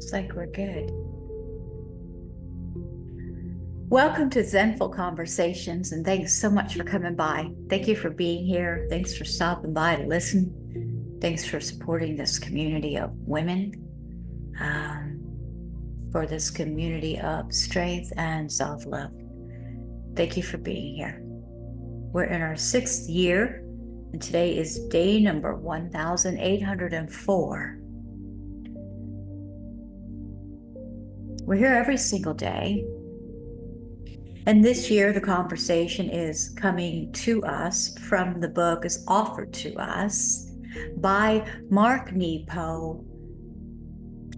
Looks like we're good. Welcome to Zenful Conversations, and thanks so much for coming by. Thank you for being here. Thanks for stopping by to listen. Thanks for supporting this community of women, for this community of strength and self-love. Thank you for being here. We're in our 6th year, and today is day number 1804. We're here every single day. And this year, the conversation is coming to us from the book, is offered to us by Mark Nepo.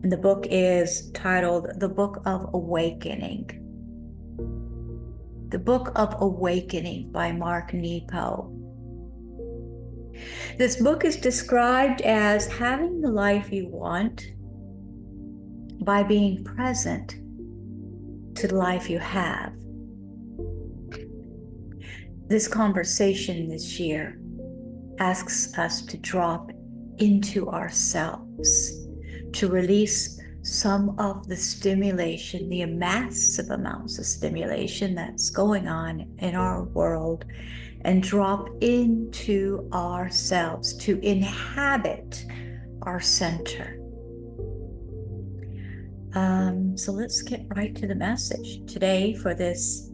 And the book is titled The Book of Awakening. The Book of Awakening by Mark Nepo. This book is described as having the life you want by being present to the life you have. This conversation this year asks us to drop into ourselves, to release some of the stimulation, the massive amounts of stimulation that's going on in our world, and drop into ourselves to inhabit our center. So let's get right to the message. Today, for this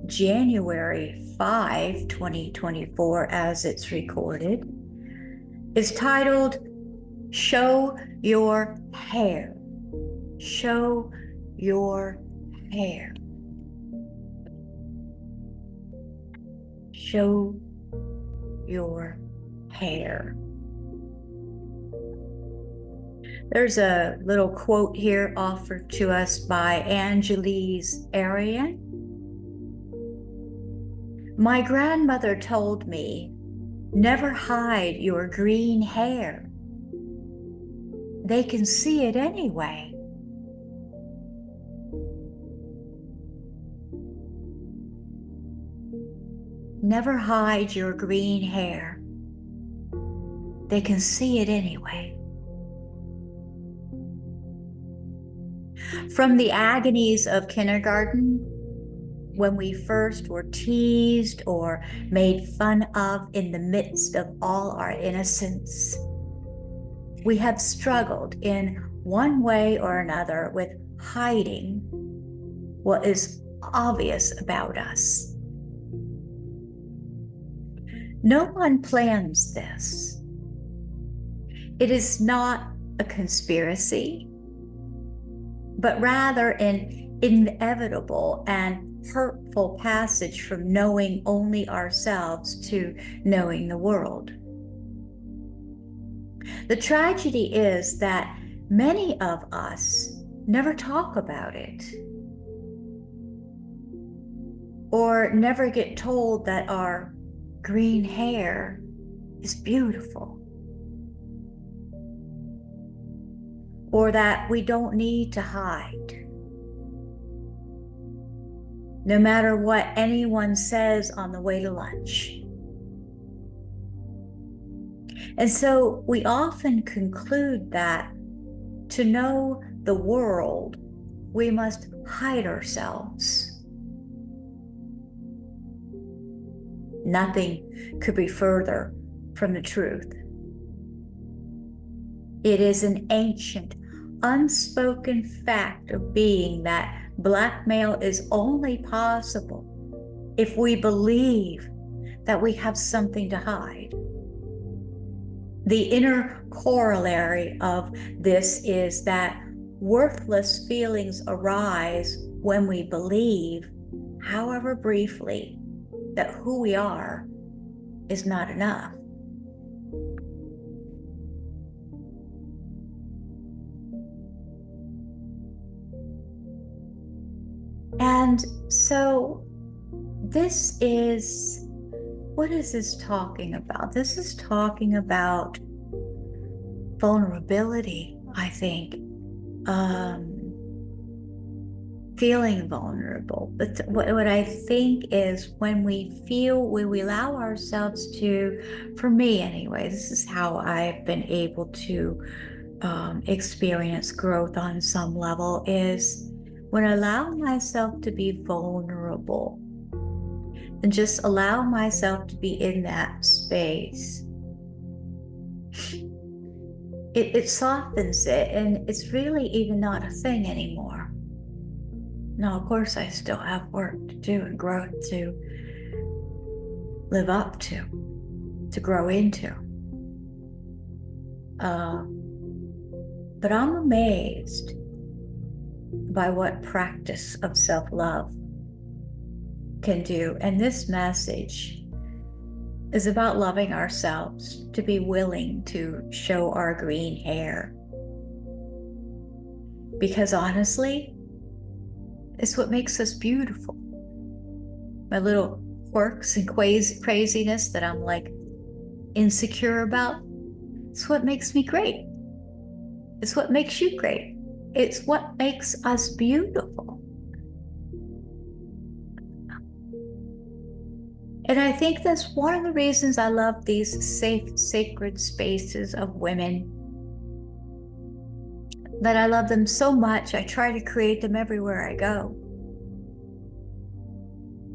January 5, 2024, as it's recorded, is titled, Show Your Hair. Show Your Hair. Show your hair. There's a little quote here offered to us by Angelise Arian. My grandmother told me, never hide your green hair. They can see it anyway. Never hide your green hair. They can see it anyway. From the agonies of kindergarten, when we first were teased or made fun of in the midst of all our innocence, we have struggled in one way or another with hiding what is obvious about us. No one plans this. It is not a conspiracy, but rather an inevitable and hurtful passage from knowing only ourselves to knowing the world. The tragedy is that many of us never talk about it, or never get told that our green hair is beautiful, or that we don't need to hide. No matter what anyone says on the way to lunch. And so we often conclude that to know the world, we must hide ourselves. Nothing could be further from the truth. It is an ancient, unspoken fact of being that blackmail is only possible if we believe that we have something to hide. The inner corollary of this is that worthless feelings arise when we believe, however briefly, that who we are is not enough. And so what is this talking about? This is talking about vulnerability, I think. Feeling vulnerable. But what I think is when we allow ourselves to, for me anyway, this is how I've been able to experience growth on some level is when I allow myself to be vulnerable and just allow myself to be in that space. It softens it, and it's really even not a thing anymore. Now, of course, I still have work to do and growth to live up to grow into. But I'm amazed by what practice of self-love can do. And this message is about loving ourselves, to be willing to show our green hair. Because honestly, it's what makes us beautiful. My little quirks and craziness that I'm like insecure about, it's what makes me great. It's what makes you great. It's what makes us beautiful. And I think that's one of the reasons I love these safe, sacred spaces of women. That I love them so much, I try to create them everywhere I go.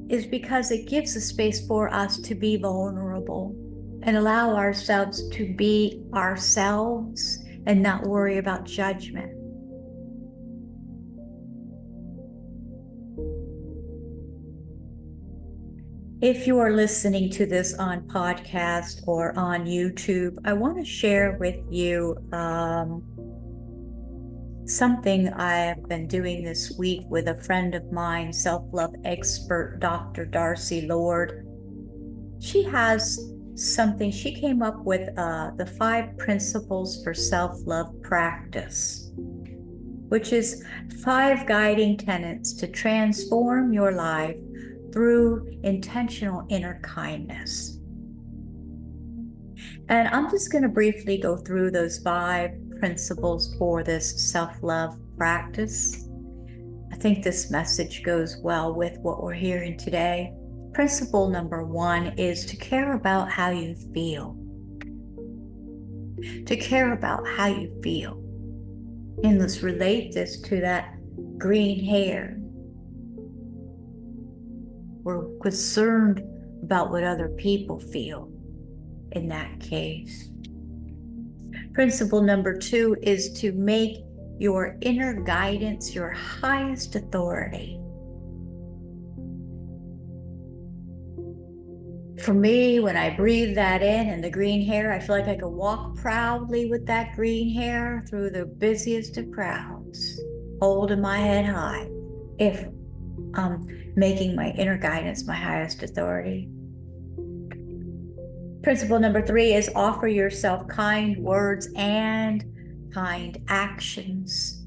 Is because it gives a space for us to be vulnerable and allow ourselves to be ourselves and not worry about judgment. If you are listening to this on podcast or on YouTube, I want to share with you something I've been doing this week with a friend of mine, self-love expert, Dr. Darcy Lord. She has something, she came up with the 5 principles for self-love practice, which is 5 guiding tenets to transform your life through intentional inner kindness. And I'm just going to briefly go through those 5 principles for this self-love practice. I think this message goes well with what we're hearing today. Principle number 1 is to care about how you feel. To care about how you feel. And let's relate this to that green hair. We're concerned about what other people feel in that case. Principle number 2 is to make your inner guidance your highest authority. For me, when I breathe that in and the green hair, I feel like I could walk proudly with that green hair through the busiest of crowds, holding my head high, if I'm making my inner guidance my highest authority. Principle number 3 is offer yourself kind words and kind actions.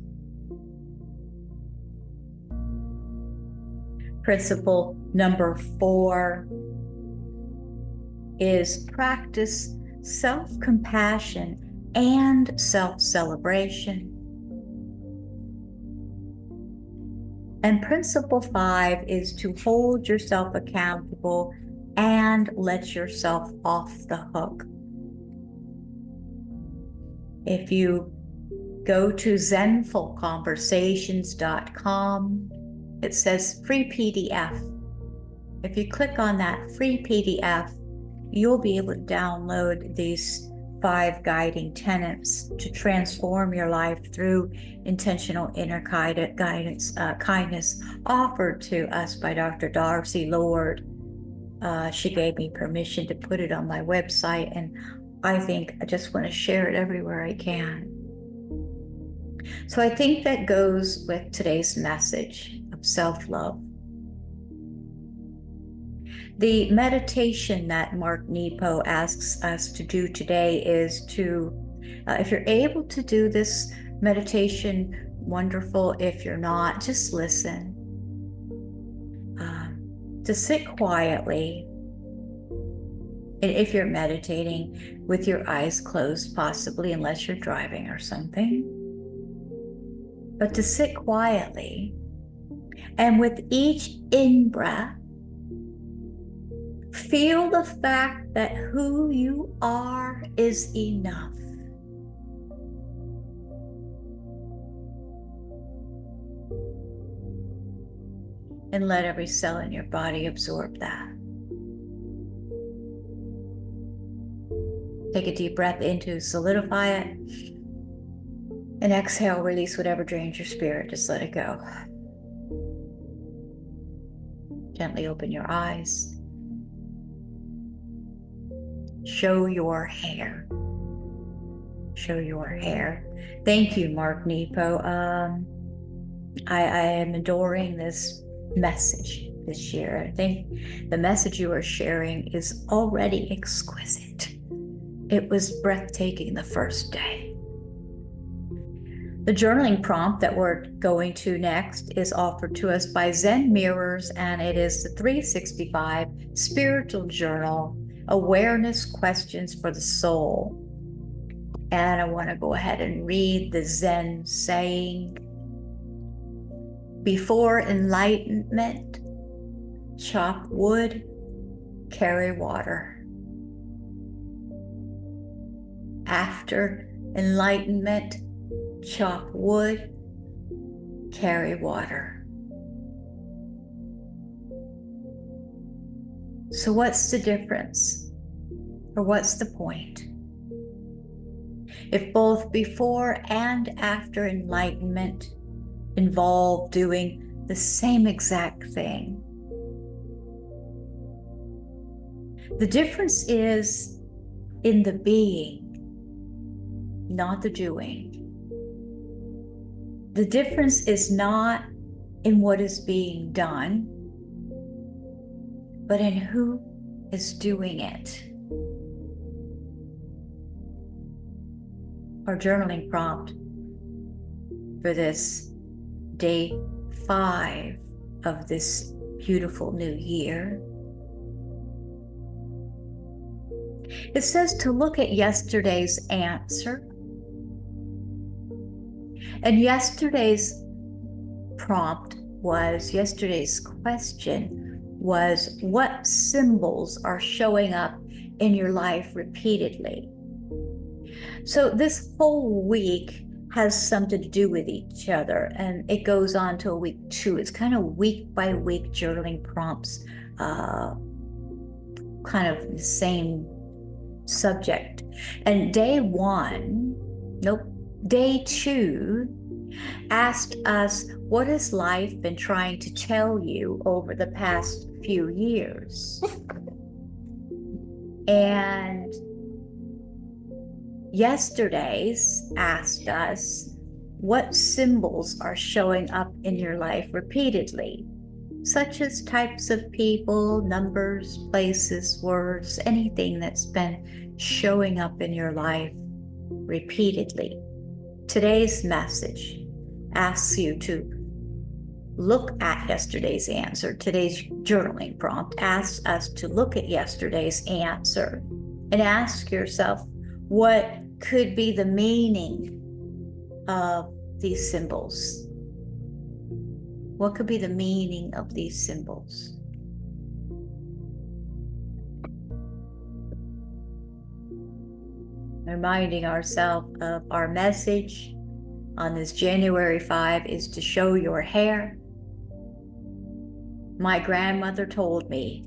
Principle number 4 is practice self-compassion and self-celebration. And principle 5 is to hold yourself accountable and let yourself off the hook. If you go to zenfulconversations.com, it says free PDF. If you click on that free PDF, you'll be able to download these 5 guiding tenets to transform your life through intentional inner guidance, kindness, offered to us by Dr. Darcy Lord. She gave me permission to put it on my website, and I think I just want to share it everywhere I can. So I think that goes with today's message of self-love. The meditation that Mark Nepo asks us to do today is to, if you're able to do this meditation, wonderful. If you're not, just listen. To sit quietly, and if you're meditating with your eyes closed, possibly, unless you're driving or something, but to sit quietly, and with each in-breath, feel the fact that who you are is enough. and let every cell in your body absorb that. Take a deep breath in to solidify it. And exhale, release whatever drains your spirit. Just let it go. Gently open your eyes. Show your hair. Show your hair. Thank you, Mark Nepo. I am adoring this message this year. I think the message you are sharing is already exquisite. It was breathtaking the first day. The journaling prompt that we're going to next is offered to us by Zen Mirrors, and it is the 365 Spiritual Journal Awareness Questions for the Soul. And I want to go ahead and read the Zen saying. Before enlightenment, chop wood, carry water. After enlightenment, chop wood, carry water. So what's the difference? Or what's the point? If both before and after enlightenment involve doing the same exact thing, the difference is in the being, not the doing. The difference is not in what is being done, but in who is doing it. Our journaling prompt for this day 5 of this beautiful new year. It says to look at yesterday's answer. And yesterday's question was, what symbols are showing up in your life repeatedly? So this whole week has something to do with each other, and it goes on to week 2. It's kind of week by week journaling prompts, kind of the same subject. And day 2 asked us, what has life been trying to tell you over the past few years? And yesterday's asked us, what symbols are showing up in your life repeatedly, such as types of people, numbers, places, words, anything that's been showing up in your life repeatedly. Today's message asks you to look at yesterday's answer. Today's journaling prompt asks us to look at yesterday's answer and ask yourself, what could be the meaning of these symbols? What could be the meaning of these symbols? Reminding ourselves of our message on this January 5 is to show your hair. My grandmother told me,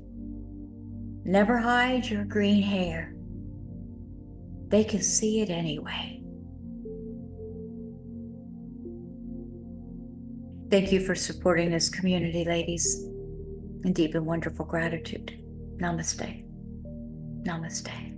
never hide your green hair. They can see it anyway. Thank you for supporting this community, ladies, in deep and wonderful gratitude. Namaste. Namaste.